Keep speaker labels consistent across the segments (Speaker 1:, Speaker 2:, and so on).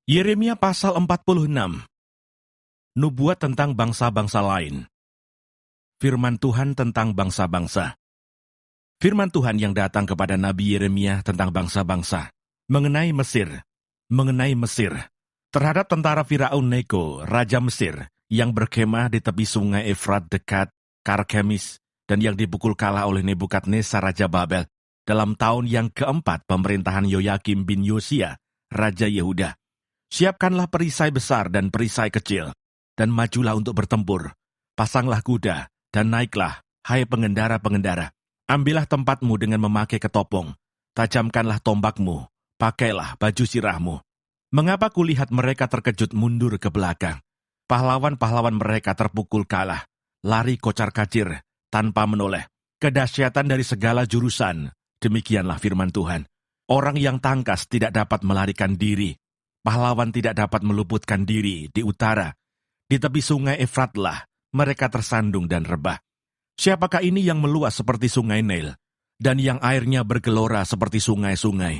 Speaker 1: Yeremia pasal 46. Nubuat tentang bangsa-bangsa lain. Firman Tuhan tentang bangsa-bangsa. Firman Tuhan yang datang kepada Nabi Yeremia tentang bangsa-bangsa. Mengenai Mesir, terhadap tentara Firaun Neko, Raja Mesir, yang berkemah di tepi sungai Efrat dekat Karkemis, dan yang dipukul kalah oleh Nebukadnezar Raja Babel, dalam tahun yang keempat pemerintahan Yoyakim bin Yosia, Raja Yehuda. Siapkanlah perisai besar dan perisai kecil, dan majulah untuk bertempur. Pasanglah kuda, dan naiklah, hai pengendara-pengendara. Ambillah tempatmu dengan memakai ketopong. Tajamkanlah tombakmu, pakailah baju sirahmu. Mengapa kulihat mereka terkejut mundur ke belakang? Pahlawan-pahlawan mereka terpukul kalah, lari kocar-kacir, tanpa menoleh. Kedahsyatan dari segala jurusan, demikianlah firman Tuhan. Orang yang tangkas tidak dapat melarikan diri. Pahlawan tidak dapat meluputkan diri di utara. Di tepi sungai Efratlah, mereka tersandung dan rebah. Siapakah ini yang meluas seperti sungai Nil, dan yang airnya bergelora seperti sungai-sungai?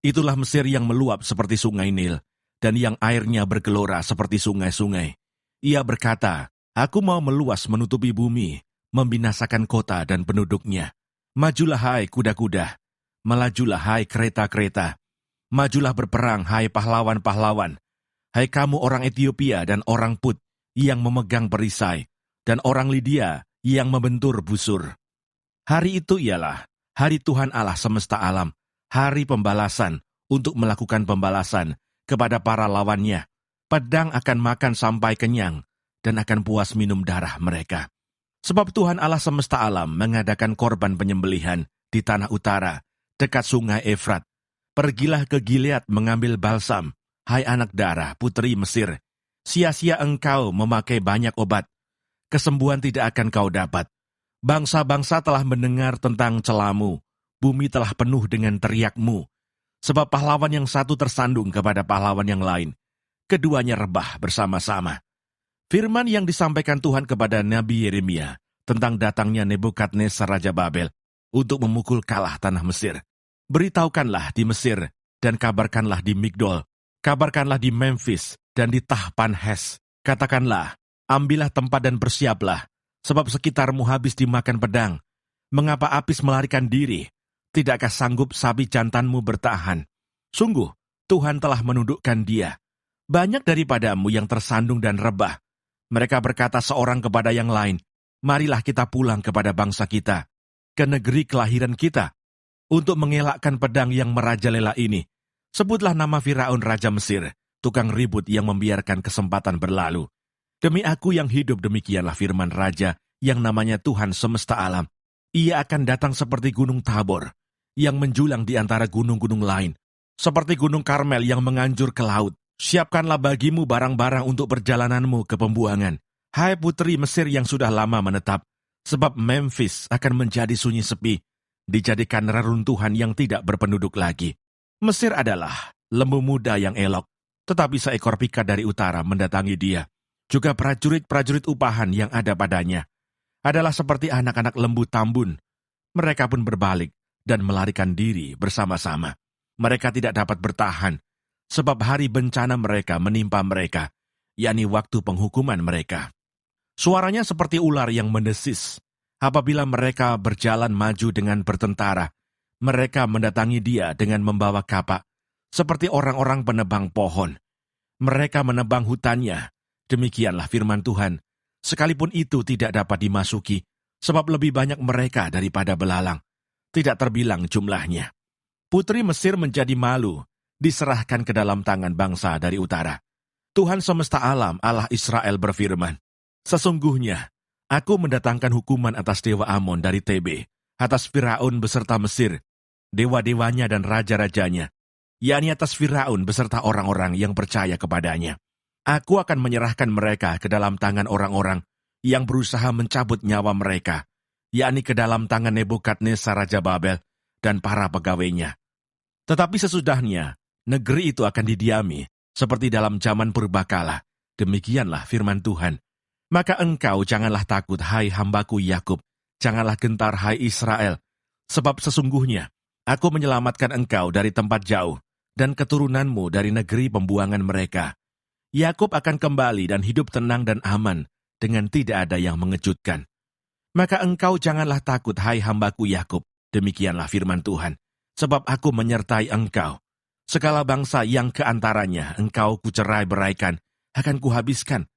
Speaker 1: Itulah Mesir yang meluap seperti sungai Nil, dan yang airnya bergelora seperti sungai-sungai. Ia berkata, aku mau meluas menutupi bumi, membinasakan kota dan penduduknya. Majulah hai kuda-kuda, melajulah hai kereta-kereta. Majulah berperang, hai pahlawan-pahlawan. Hai kamu orang Ethiopia dan orang Put yang memegang perisai, dan orang Lydia yang membentur busur. Hari itu ialah hari Tuhan Allah semesta alam, hari pembalasan untuk melakukan pembalasan kepada para lawannya. Pedang akan makan sampai kenyang, dan akan puas minum darah mereka. Sebab Tuhan Allah semesta alam mengadakan korban penyembelihan di tanah utara, dekat sungai Efrat. Pergilah ke Gilead mengambil balsam, hai anak darah, putri Mesir. Sia-sia engkau memakai banyak obat. Kesembuhan tidak akan kau dapat. Bangsa-bangsa telah mendengar tentang celamu. Bumi telah penuh dengan teriakmu. Sebab pahlawan yang satu tersandung kepada pahlawan yang lain. Keduanya rebah bersama-sama. Firman yang disampaikan Tuhan kepada Nabi Yeremia tentang datangnya Nebukadnezar Raja Babel untuk memukul kalah tanah Mesir. Beritahukanlah di Mesir, dan kabarkanlah di Migdol, kabarkanlah di Memphis, dan di Tahpanhes. Katakanlah, ambillah tempat dan bersiaplah, sebab sekitarmu habis dimakan pedang. Mengapa Apis melarikan diri? Tidakkah sanggup sapi jantanmu bertahan? Sungguh, Tuhan telah menundukkan dia. Banyak daripadamu yang tersandung dan rebah. Mereka berkata seorang kepada yang lain, marilah kita pulang kepada bangsa kita, ke negeri kelahiran kita, untuk mengelakkan pedang yang merajalela ini. Sebutlah nama Firaun Raja Mesir, tukang ribut yang membiarkan kesempatan berlalu. Demi aku yang hidup, demikianlah firman Raja yang namanya Tuhan semesta alam. Ia akan datang seperti gunung Tabor, yang menjulang di antara gunung-gunung lain, seperti gunung Karmel yang menganjur ke laut. Siapkanlah bagimu barang-barang untuk perjalananmu ke pembuangan. Hai putri Mesir yang sudah lama menetap, sebab Memphis akan menjadi sunyi sepi, dijadikan reruntuhan yang tidak berpenduduk lagi. Mesir adalah lembu muda yang elok, tetapi seekor pikat dari utara mendatangi dia. Juga prajurit-prajurit upahan yang ada padanya adalah seperti anak-anak lembu tambun. Mereka pun berbalik dan melarikan diri bersama-sama. Mereka tidak dapat bertahan, sebab hari bencana mereka menimpa mereka, yakni waktu penghukuman mereka. Suaranya seperti ular yang mendesis. Apabila mereka berjalan maju dengan bertentara, mereka mendatangi dia dengan membawa kapak, seperti orang-orang penebang pohon. Mereka menebang hutannya, demikianlah firman Tuhan. Sekalipun itu tidak dapat dimasuki, sebab lebih banyak mereka daripada belalang. Tidak terbilang jumlahnya. Putri Mesir menjadi malu, diserahkan ke dalam tangan bangsa dari utara. Tuhan semesta alam, Allah Israel berfirman, sesungguhnya, aku mendatangkan hukuman atas dewa Amon dari Tebe, atas Firaun beserta Mesir, dewa-dewanya dan raja-rajanya, yakni atas Firaun beserta orang-orang yang percaya kepadanya. Aku akan menyerahkan mereka ke dalam tangan orang-orang yang berusaha mencabut nyawa mereka, yakni ke dalam tangan Nebukadnezar Raja Babel dan para pegawainya. Tetapi sesudahnya, negeri itu akan didiami, seperti dalam zaman purbakala. Demikianlah firman Tuhan. Maka engkau janganlah takut, hai hambaku Yakub, janganlah gentar, hai Israel, sebab sesungguhnya aku menyelamatkan engkau dari tempat jauh, dan keturunanmu dari negeri pembuangan mereka. Yakub akan kembali dan hidup tenang dan aman dengan tidak ada yang mengejutkan. Maka engkau janganlah takut, hai hambaku Yakub, demikianlah firman Tuhan, sebab aku menyertai engkau. Segala bangsa yang keantaranya engkau kucerai-beraikan akan kuhabiskan,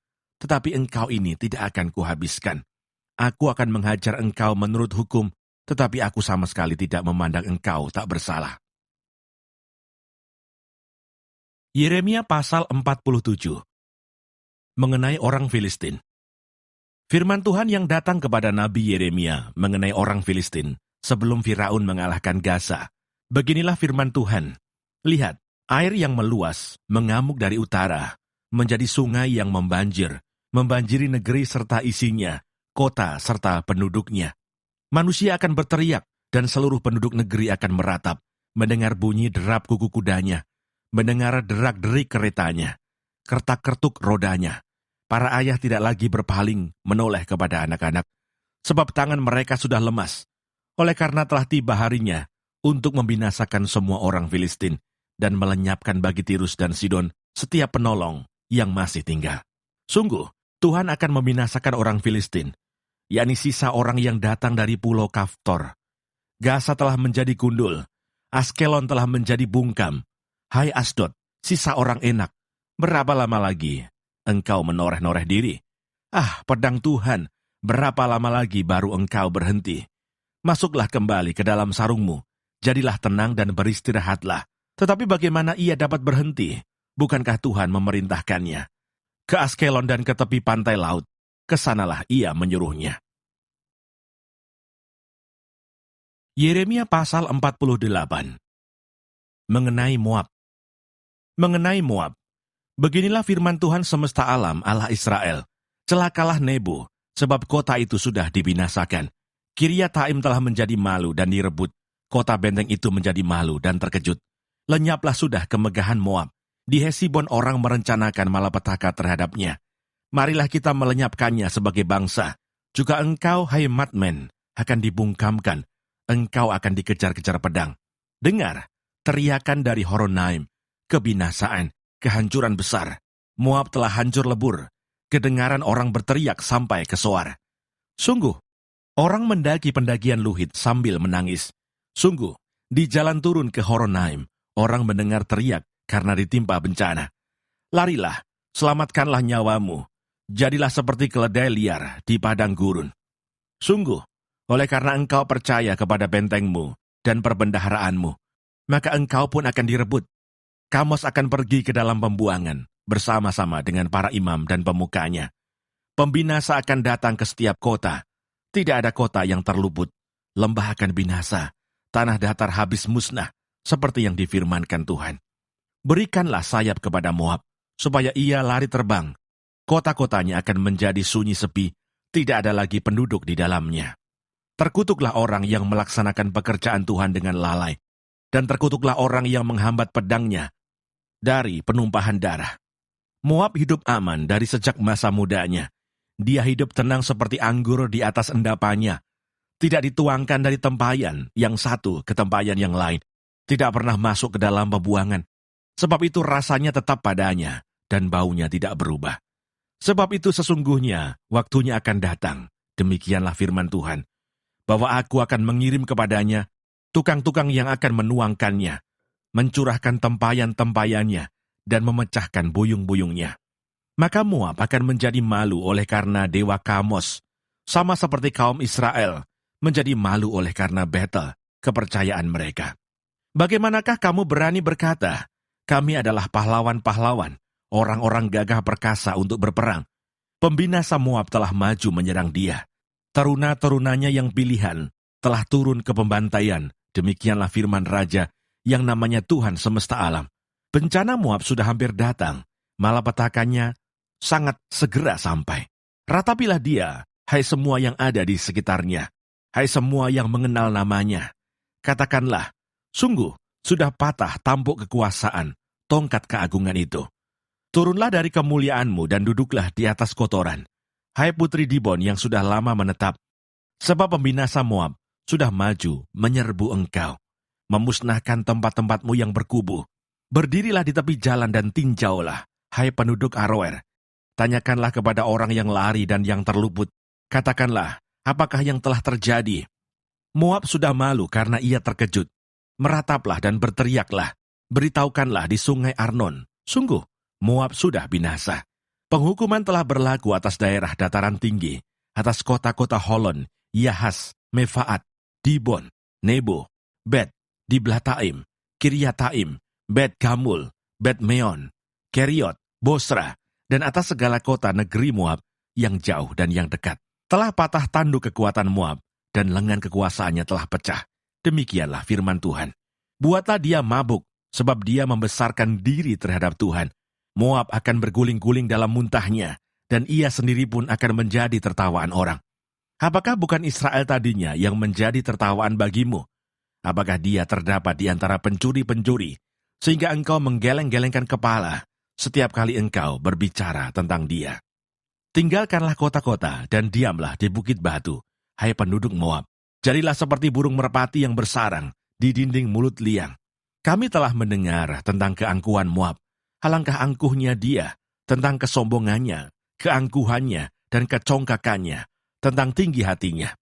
Speaker 1: tetapi engkau ini tidak akan kuhabiskan. Aku akan menghajar engkau menurut hukum, tetapi aku sama sekali tidak memandang engkau tak bersalah. Yeremia pasal 47. Mengenai orang Filistin. Firman Tuhan yang datang kepada Nabi Yeremia mengenai orang Filistin sebelum Firaun mengalahkan Gaza. Beginilah firman Tuhan. Lihat, air yang meluas, mengamuk dari utara, menjadi sungai yang membanjiri negeri serta isinya, kota serta penduduknya. Manusia akan berteriak, dan seluruh penduduk negeri akan meratap, mendengar bunyi derap kuku kudanya, mendengar derak-derik keretanya, kertak-kertuk rodanya. Para ayah tidak lagi berpaling menoleh kepada anak-anak, sebab tangan mereka sudah lemas, oleh karena telah tiba harinya untuk membinasakan semua orang Filistin dan melenyapkan bagi Tirus dan Sidon setiap penolong yang masih tinggal. Sungguh, Tuhan akan membinasakan orang Filistin, yakni sisa orang yang datang dari pulau Kaftor. Gaza telah menjadi gundul, Askelon telah menjadi bungkam. Hai Asdod, sisa orang enak, berapa lama lagi engkau menoreh-noreh diri? Ah, pedang Tuhan, berapa lama lagi baru engkau berhenti? Masuklah kembali ke dalam sarungmu, jadilah tenang dan beristirahatlah. Tetapi bagaimana ia dapat berhenti? Bukankah Tuhan memerintahkannya? Ke Askelon dan ke tepi pantai laut, kesanalah ia menyuruhnya. Yeremia pasal 48. Mengenai Moab. Mengenai Moab. Beginilah firman Tuhan semesta alam, Allah Israel. Celakalah Nebo, sebab kota itu sudah dibinasakan. Kiryataim telah menjadi malu dan direbut. Kota benteng itu menjadi malu dan terkejut. Lenyaplah sudah kemegahan Moab. Di Hesibon orang merencanakan malapetaka terhadapnya. Marilah kita melenyapkannya sebagai bangsa. Juga engkau, hai Madmen, akan dibungkamkan. Engkau akan dikejar-kejar pedang. Dengar, teriakan dari Horonaim, kebinasaan, kehancuran besar. Moab telah hancur lebur. Kedengaran orang berteriak sampai ke Soar. Sungguh, orang mendaki pendakian Luhit sambil menangis. Sungguh, di jalan turun ke Horonaim, orang mendengar teriak karena ditimpa bencana. Larilah, selamatkanlah nyawamu. Jadilah seperti keledai liar di padang gurun. Sungguh, oleh karena engkau percaya kepada bentengmu dan perbendaharaanmu, maka engkau pun akan direbut. Kamos akan pergi ke dalam pembuangan bersama-sama dengan para imam dan pemukanya. Pembinasa akan datang ke setiap kota. Tidak ada kota yang terluput. Lembah akan binasa. Tanah datar habis musnah, seperti yang difirmankan Tuhan. Berikanlah sayap kepada Moab, supaya ia lari terbang. Kota-kotanya akan menjadi sunyi sepi, tidak ada lagi penduduk di dalamnya. Terkutuklah orang yang melaksanakan pekerjaan Tuhan dengan lalai, dan terkutuklah orang yang menghambat pedangnya dari penumpahan darah. Moab hidup aman dari sejak masa mudanya. Dia hidup tenang seperti anggur di atas endapannya. Tidak dituangkan dari tempayan yang satu ke tempayan yang lain. Tidak pernah masuk ke dalam pembuangan. Sebab itu rasanya tetap padanya, dan baunya tidak berubah. Sebab itu sesungguhnya waktunya akan datang, demikianlah firman Tuhan, bahwa aku akan mengirim kepadanya tukang-tukang yang akan menuangkannya, mencurahkan tempayan-tempayannya, dan memecahkan buyung-buyungnya. Maka Moab akan menjadi malu oleh karena dewa Kamos, sama seperti kaum Israel menjadi malu oleh karena Betel, kepercayaan mereka. Bagaimanakah kamu berani berkata, kami adalah pahlawan-pahlawan, orang-orang gagah perkasa untuk berperang? Pembinasa Moab telah maju menyerang dia. Teruna-terunanya yang pilihan telah turun ke pembantaian. Demikianlah firman Raja yang namanya Tuhan semesta alam. Bencana Moab sudah hampir datang. Malapetakannya sangat segera sampai. Ratapilah dia, hai semua yang ada di sekitarnya. Hai semua yang mengenal namanya. Katakanlah, sungguh sudah patah tampuk kekuasaan, tongkat keagungan itu. Turunlah dari kemuliaanmu dan duduklah di atas kotoran. Hai putri Dibon yang sudah lama menetap. Sebab pembinasa Moab sudah maju menyerbu engkau, memusnahkan tempat-tempatmu yang berkubu. Berdirilah di tepi jalan dan tinjaulah, hai penduduk Aroer. Tanyakanlah kepada orang yang lari dan yang terluput. Katakanlah, apakah yang telah terjadi? Moab sudah malu karena ia terkejut. Merataplah dan berteriaklah. Beritahukanlah di sungai Arnon. Sungguh, Moab sudah binasa. Penghukuman telah berlaku atas daerah dataran tinggi, atas kota-kota Holon, Yahas, Mefaat, Dibon, Nebo, Bet, Diblataim, Kiryataim, Bet Gamul, Bet Meon, Keriot, Bosra, dan atas segala kota negeri Moab yang jauh dan yang dekat. Telah patah tanduk kekuatan Moab, dan lengan kekuasaannya telah pecah. Demikianlah firman Tuhan. Buatlah dia mabuk, sebab dia membesarkan diri terhadap Tuhan. Moab akan berguling-guling dalam muntahnya, dan ia sendiri pun akan menjadi tertawaan orang. Apakah bukan Israel tadinya yang menjadi tertawaan bagimu? Apakah dia terdapat di antara pencuri-pencuri, sehingga engkau menggeleng-gelengkan kepala setiap kali engkau berbicara tentang dia? Tinggalkanlah kota-kota dan diamlah di bukit batu, hai penduduk Moab. Jadilah seperti burung merpati yang bersarang di dinding mulut liang. Kami telah mendengar tentang keangkuhan Moab. Alangkah angkuhnya dia, tentang kesombongannya, keangkuhannya, dan kecongkakannya, tentang tinggi hatinya.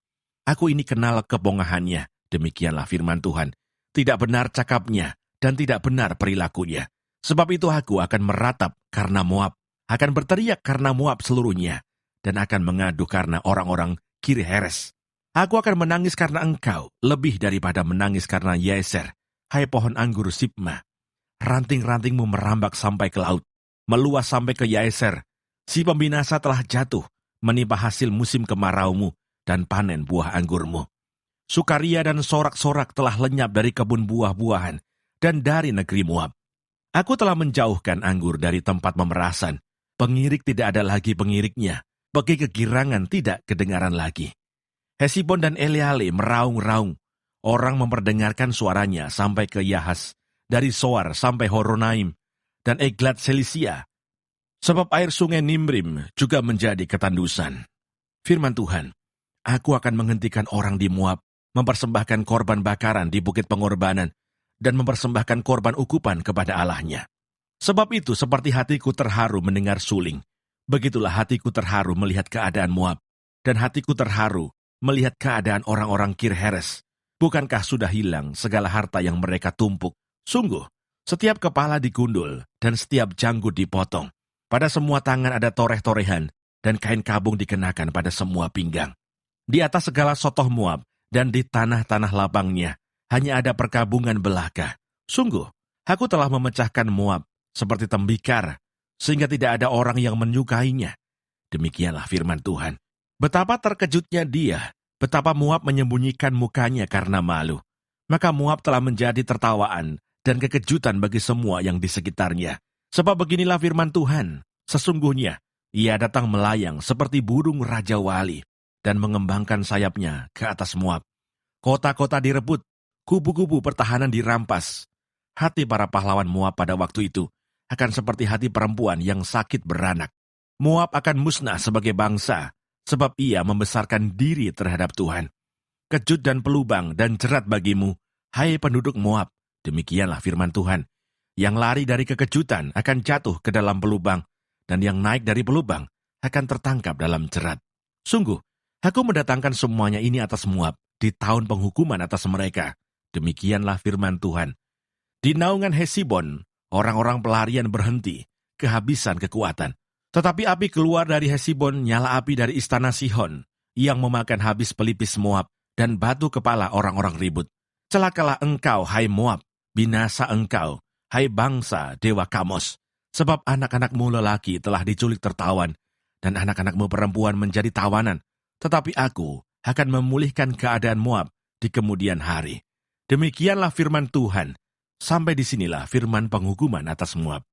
Speaker 1: Aku ini kenal kebongahannya, demikianlah firman Tuhan. Tidak benar cakapnya, dan tidak benar perilakunya. Sebab itu aku akan meratap karena Moab, akan berteriak karena Moab seluruhnya, dan akan mengadu karena orang-orang Kiri Heres. Aku akan menangis karena engkau, lebih daripada menangis karena Yeser, hai pohon anggur Sibma. Ranting-rantingmu merambak sampai ke laut, meluas sampai ke Yeser. Si pembinasa telah jatuh, menimpa hasil musim kemaraumu dan panen buah anggurmu. Sukaria dan sorak-sorak telah lenyap dari kebun buah-buahan dan dari negeri Moab. Aku telah menjauhkan anggur dari tempat pemerasan. Pengirik tidak ada lagi pengiriknya, bagi kegirangan tidak kedengaran lagi. Hesibon dan Eleale meraung-raung. Orang memperdengarkan suaranya sampai ke Yahas, dari Soar sampai Horonaim, dan Eglat Selisia. Sebab air sungai Nimrim juga menjadi ketandusan. Firman Tuhan, aku akan menghentikan orang di Moab, mempersembahkan korban bakaran di bukit pengorbanan, dan mempersembahkan korban ukupan kepada Allahnya. Sebab itu seperti hatiku terharu mendengar suling, begitulah hatiku terharu melihat keadaan Moab, dan hatiku terharu melihat keadaan orang-orang Kir Heres. Bukankah sudah hilang segala harta yang mereka tumpuk? Sungguh, setiap kepala digundul dan setiap janggut dipotong. Pada semua tangan ada toreh-torehan dan kain kabung dikenakan pada semua pinggang. Di atas segala sotoh Moab dan di tanah-tanah lapangnya hanya ada perkabungan belaka. Sungguh, aku telah memecahkan Moab seperti tembikar, sehingga tidak ada orang yang menyukainya. Demikianlah firman Tuhan. Betapa terkejutnya dia, betapa Moab menyembunyikan mukanya karena malu. Maka Moab telah menjadi tertawaan dan kekejutan bagi semua yang di sekitarnya. Sebab beginilah firman Tuhan, sesungguhnya ia datang melayang seperti burung Raja Wali dan mengembangkan sayapnya ke atas Moab. Kota-kota direbut, kubu-kubu pertahanan dirampas. Hati para pahlawan Moab pada waktu itu akan seperti hati perempuan yang sakit beranak. Moab akan musnah sebagai bangsa, sebab ia membesarkan diri terhadap Tuhan. Kejut dan pelubang dan jerat bagimu, hai penduduk Moab, demikianlah firman Tuhan. Yang lari dari kekejutan akan jatuh ke dalam pelubang, dan yang naik dari pelubang akan tertangkap dalam jerat. Sungguh, aku mendatangkan semuanya ini atas Moab di tahun penghukuman atas mereka. Demikianlah firman Tuhan. Di naungan Hesibon, orang-orang pelarian berhenti, kehabisan kekuatan. Tetapi api keluar dari Hesibon, nyala api dari istana Sihon, yang memakan habis pelipis Moab dan batu kepala orang-orang ribut. Celakalah engkau, hai Moab, binasa engkau, hai bangsa Dewa Kamos, sebab anak-anakmu lelaki telah diculik tertawan, dan anak-anakmu perempuan menjadi tawanan. Tetapi aku akan memulihkan keadaan Moab di kemudian hari. Demikianlah firman Tuhan. Sampai disinilah firman penghukuman atas Moab.